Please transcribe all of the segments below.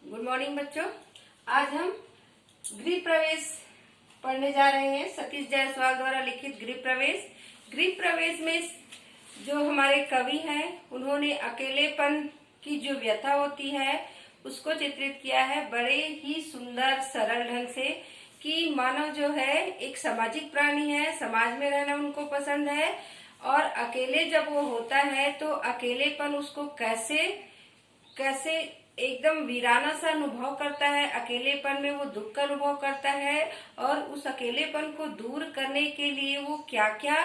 Good morning बच्चों। आज हम गृह प्रवेश पढ़ने जा रहे हैं। सतीश जायसवाल द्वारा लिखित गृह प्रवेश। गृह प्रवेश में जो हमारे कवि हैं उन्होंने अकेलेपन की जो व्यथा होती है उसको चित्रित किया है बड़े ही सुंदर सरल ढंग से कि मानव जो है एक सामाजिक प्राणी है, समाज में रहना उनको पसंद है और अकेले जब वो होता है तो अकेलेपन उसको कैसे कैसे एकदम वीराना सा अनुभव करता है। अकेलेपन में वो दुख का अनुभव करता है और उस अकेलेपन को दूर करने के लिए वो क्या क्या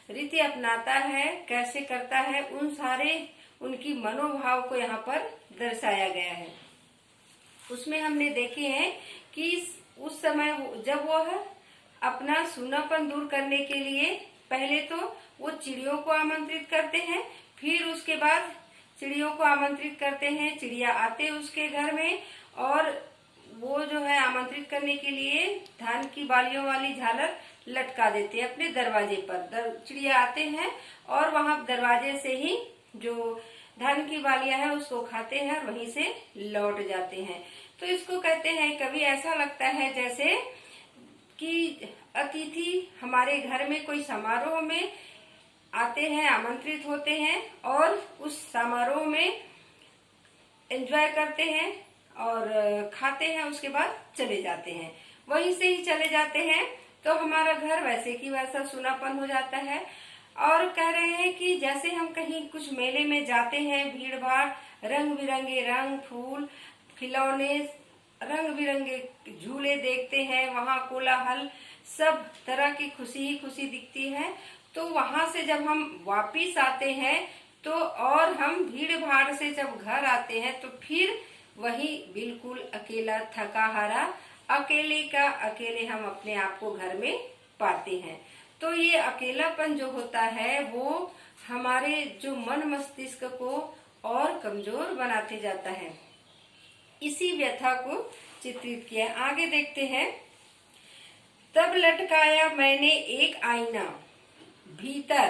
रीति अपनाता है, कैसे करता है, उन सारे उनकी मनोभाव को यहाँ पर दर्शाया गया है। उसमें हमने देखे हैं कि उस समय जब वो अपना सूनापन दूर करने के लिए पहले तो वो चिड़ियों को आमंत्रित करते हैं, फिर उसके बाद चिड़ियों को आमंत्रित करते हैं, चिड़िया आते उसके घर में और वो जो है आमंत्रित करने के लिए धान की बालियों वाली झालर लटका देते हैं अपने दरवाजे पर। चिड़िया आते हैं और वहां दरवाजे से ही जो धान की बालियां है उसको खाते हैं और वहीं से लौट जाते हैं। तो इसको कहते हैं कभी ऐसा लगता है जैसे कि अतिथि हमारे घर में कोई समारोह में आते हैं, आमंत्रित होते हैं और उस समारोह में एंजॉय करते हैं और खाते हैं, उसके बाद चले जाते हैं, वहीं से ही चले जाते हैं। तो हमारा घर वैसे की वैसा सूनापन हो जाता है। और कह रहे हैं कि जैसे हम कहीं कुछ मेले में जाते हैं, भीड़ भाड़, रंग बिरंगे रंग, फूल, खिलौने, रंग बिरंगे झूले देखते हैं, वहां कोलाहल, सब तरह की खुशी ही खुशी दिखती है। तो वहां से जब हम वापिस आते हैं तो और हम भीड़ भाड़ से जब घर आते हैं तो फिर वही बिल्कुल अकेला, थका हारा, अकेले का अकेले हम अपने आप को घर में पाते हैं। तो ये अकेलापन जो होता है वो हमारे जो मन मस्तिष्क को और कमजोर बनाते जाता है। इसी व्यथा को चित्रित किया। आगे देखते हैं। तब लटकाया मैंने एक आईना भीतर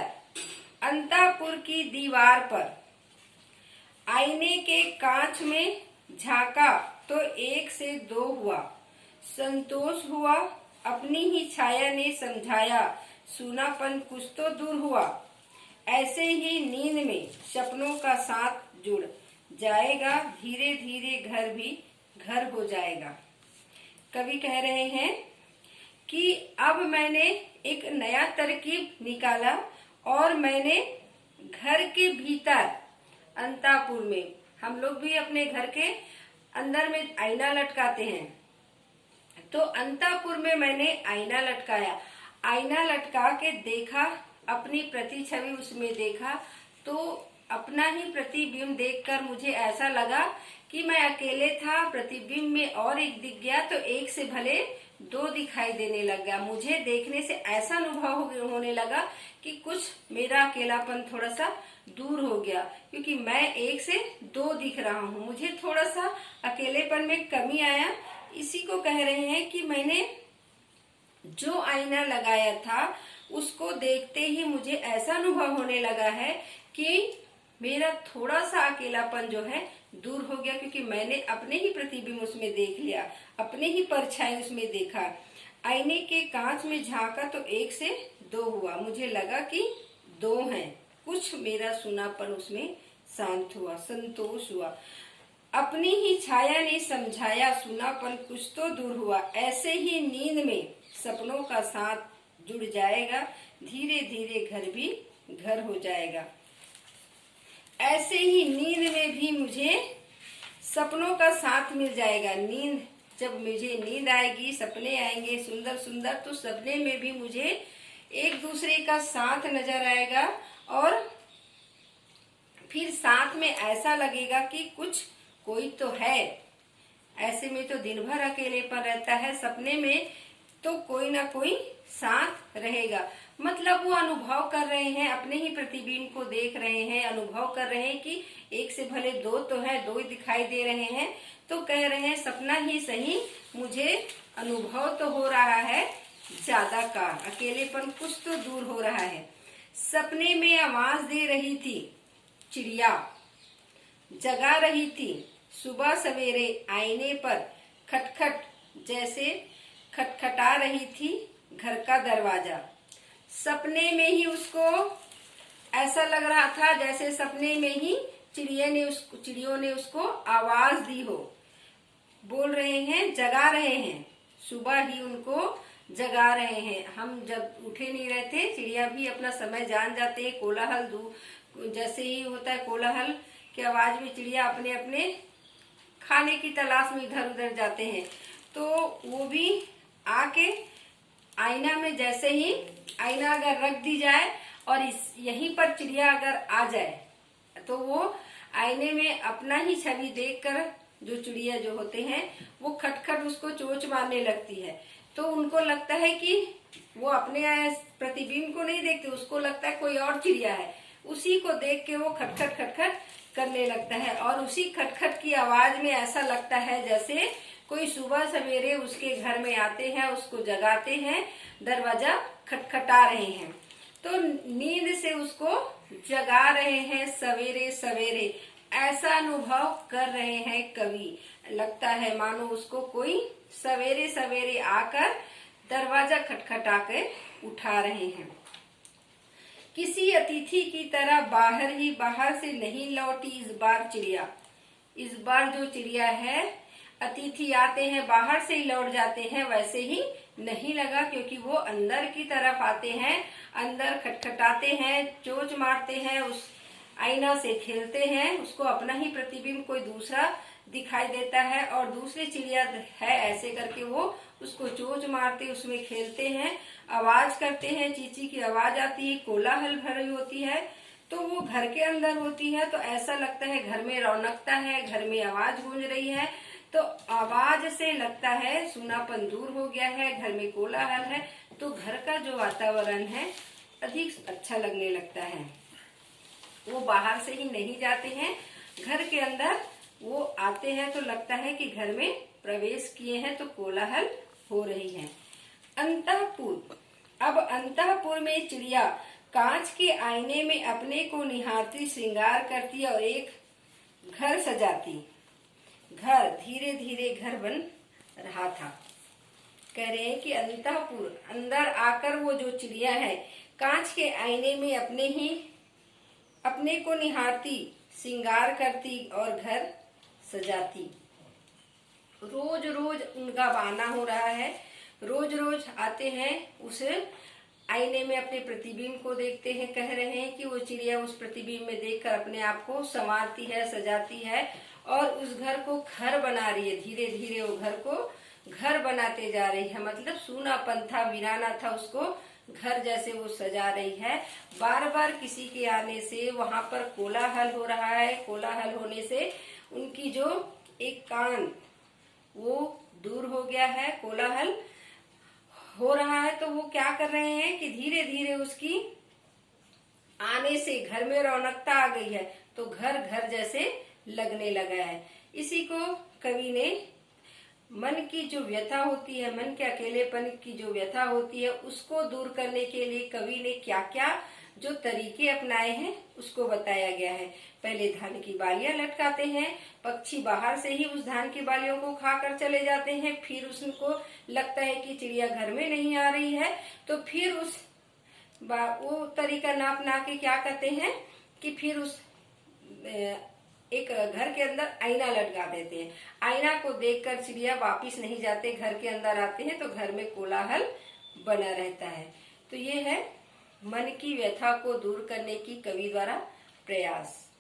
अंतापुर की दीवार पर, आईने के कांच में झांका तो एक से दो हुआ, संतोष हुआ, अपनी ही छाया ने समझाया, सूनापन कुछ तो दूर हुआ। ऐसे ही नींद में सपनों का साथ जुड़ जाएगा, धीरे धीरे घर भी घर हो जाएगा। कवि कह रहे हैं कि अब मैंने एक नया तरकीब निकाला और मैंने घर के भीतर अंतापुर में, हम लोग भी अपने घर के अंदर में आईना लटकाते हैं, तो अंतापुर में मैंने आईना लटकाया। आईना लटका के देखा, अपनी प्रतिछवि उसमें देखा तो अपना ही प्रतिबिंब देखकर मुझे ऐसा लगा कि मैं अकेले था। प्रतिबिंब में और एक दिख गया तो एक से भले दो दिखाई देने लग गया। मुझे देखने से ऐसा अनुभव होने लगा कि कुछ मेरा अकेलापन थोड़ा सा दूर हो गया, क्योंकि मैं एक से दो दिख रहा हूँ। मुझे थोड़ा सा अकेलेपन में कमी आया। इसी को कह रहे हैं कि मैंने जो आईना लगाया था उसको देखते ही मुझे ऐसा अनुभव होने लगा है कि मेरा थोड़ा सा अकेलापन जो है दूर हो गया, क्योंकि मैंने अपने ही प्रतिबिंब उसमें देख लिया, अपने ही परछाई उसमें देखा। आईने के कांच में झांका तो एक से दो हुआ, मुझे लगा कि दो हैं, कुछ मेरा सूनापन उसमें शांत हुआ, संतोष हुआ। अपनी ही छाया ने समझाया, सूनापन कुछ तो दूर हुआ। ऐसे ही नींद में सपनों का साथ जुड़ जाएगा, धीरे धीरे घर भी घर हो जाएगा। ऐसे ही नींद में भी मुझे सपनों का साथ मिल जाएगा। नींद, जब मुझे नींद आएगी, सपने आएंगे सुंदर सुंदर, तो सपने में भी मुझे एक दूसरे का साथ नजर आएगा और फिर साथ में ऐसा लगेगा कि कुछ कोई तो है। ऐसे में तो दिन भर अकेलेपन रहता है, सपने में तो कोई ना कोई साथ रहेगा। मतलब वो अनुभव कर रहे हैं, अपने ही प्रतिबिंब को देख रहे हैं, अनुभव कर रहे हैं कि एक से भले दो तो है, दो ही दिखाई दे रहे हैं। तो कह रहे हैं सपना ही सही, मुझे अनुभव तो हो रहा है ज्यादा का, अकेलेपन कुछ तो दूर हो रहा है। सपने में आवाज दे रही थी चिड़िया, जगा रही थी सुबह सवेरे आईने पर खटखट जैसे खटखटा रही थी घर का दरवाजा। सपने में ही उसको ऐसा लग रहा था जैसे सपने में ही चिड़ियों ने उसको आवाज दी हो। बोल रहे हैं, जगा रहे हैं, सुबह ही उनको जगा रहे हैं। हम जब उठे नहीं रहे थे, चिड़िया भी अपना समय जान जाते हैं। कोलाहल जैसे ही होता है कोलाहल की आवाज में चिड़िया अपने अपने खाने की तलाश में इधर उधर जाते हैं। तो वो भी आके आईना में, जैसे ही आईना अगर रख दी जाए और यहीं पर चिड़िया अगर आ जाए तो वो आईने में अपना ही छवि देखकर जो चिड़िया जो होते हैं वो खटखट उसको चोंच मारने लगती है। तो उनको लगता है कि वो अपने प्रतिबिंब को नहीं देखते, उसको लगता है कोई और चिड़िया है। उसी को देख के वो खटखट खटखट करने लगता है और उसी खटखट की आवाज में ऐसा लगता है जैसे कोई सुबह सवेरे उसके घर में आते हैं, उसको जगाते हैं, दरवाजा खटखटा रहे हैं। तो नींद से उसको जगा रहे हैं सवेरे सवेरे, ऐसा अनुभव कर रहे हैं कवि। लगता है मानो उसको कोई सवेरे सवेरे आकर दरवाजा खटखटा कर उठा रहे हैं। किसी अतिथि की तरह बाहर से नहीं लौटी इस बार चिड़िया। इस बार जो चिड़िया है, अतिथि आते हैं बाहर से ही लौट जाते हैं, वैसे ही नहीं लगा, क्योंकि वो अंदर की तरफ आते हैं, अंदर खटखटाते हैं, चोंच मारते हैं, उस आईना से खेलते हैं। उसको अपना ही प्रतिबिंब कोई दूसरा दिखाई देता है और दूसरी चिड़िया है, ऐसे करके वो उसको चोंच मारते, उसमें खेलते हैं, आवाज करते हैं, चींची की आवाज आती है, कोलाहल भरी होती है। तो वो घर के अंदर होती है तो ऐसा लगता है घर में रौनकता है, घर में आवाज गूंज रही है। तो आवाज से लगता है सूनापन दूर हो गया है, घर में कोलाहल है, तो घर का जो वातावरण है अधिक अच्छा लगने लगता है। वो बाहर से ही नहीं जाते हैं, घर के अंदर वो आते हैं तो लगता है कि घर में प्रवेश किए हैं, तो कोलाहल हो रही है। अंतःपुर। अब अंतःपुर में चिड़िया कांच के आईने में अपने को निहारती, श्रृंगार करती और एक घर सजाती। घर धीरे धीरे घर बन रहा था। कह रहे हैं कि अंतःपुर, अंदर आकर वो जो चिड़िया है कांच के आईने में अपने को निहारती, श्रृंगार करती और घर सजाती। रोज रोज उनका आना हो रहा है, रोज रोज आते हैं, उस आईने में अपने प्रतिबिंब को देखते हैं। कह रहे हैं कि वो चिड़िया उस प्रतिबिंब में देखकर अपने आप को संवारती है, सजाती है और उस घर को घर बना रही है। धीरे धीरे वो घर को घर बनाते जा रही है, मतलब सूनापन था, वीराना था, उसको घर जैसे वो सजा रही है। बार बार किसी के आने से वहां पर कोलाहल हो रहा है। कोलाहल होने से उनकी जो एक कान वो दूर हो गया है, कोलाहल हो रहा है। तो वो क्या कर रहे हैं कि धीरे धीरे उसकी आने से घर में रौनकता आ गई है, तो घर घर जैसे लगने लगा है। इसी को कवि ने मन की जो व्यथा होती है, मन के अकेलेपन की जो व्यथा होती है, उसको दूर करने के लिए कवि ने क्या क्या जो तरीके अपनाए हैं उसको बताया गया है। पहले धान की बालियां लटकाते हैं, पक्षी बाहर से ही उस धान की बालियों को खाकर चले जाते हैं। फिर उसको लगता है कि चिड़िया घर में नहीं आ रही है, तो फिर वो तरीका ना अपना के क्या करते हैं कि फिर उस एक घर के अंदर आईना लटका देते हैं। आईना को देखकर चिड़िया वापिस नहीं जाते, घर के अंदर आते हैं, तो घर में कोलाहल बना रहता है। तो ये है मन की व्यथा को दूर करने की कवि द्वारा प्रयास।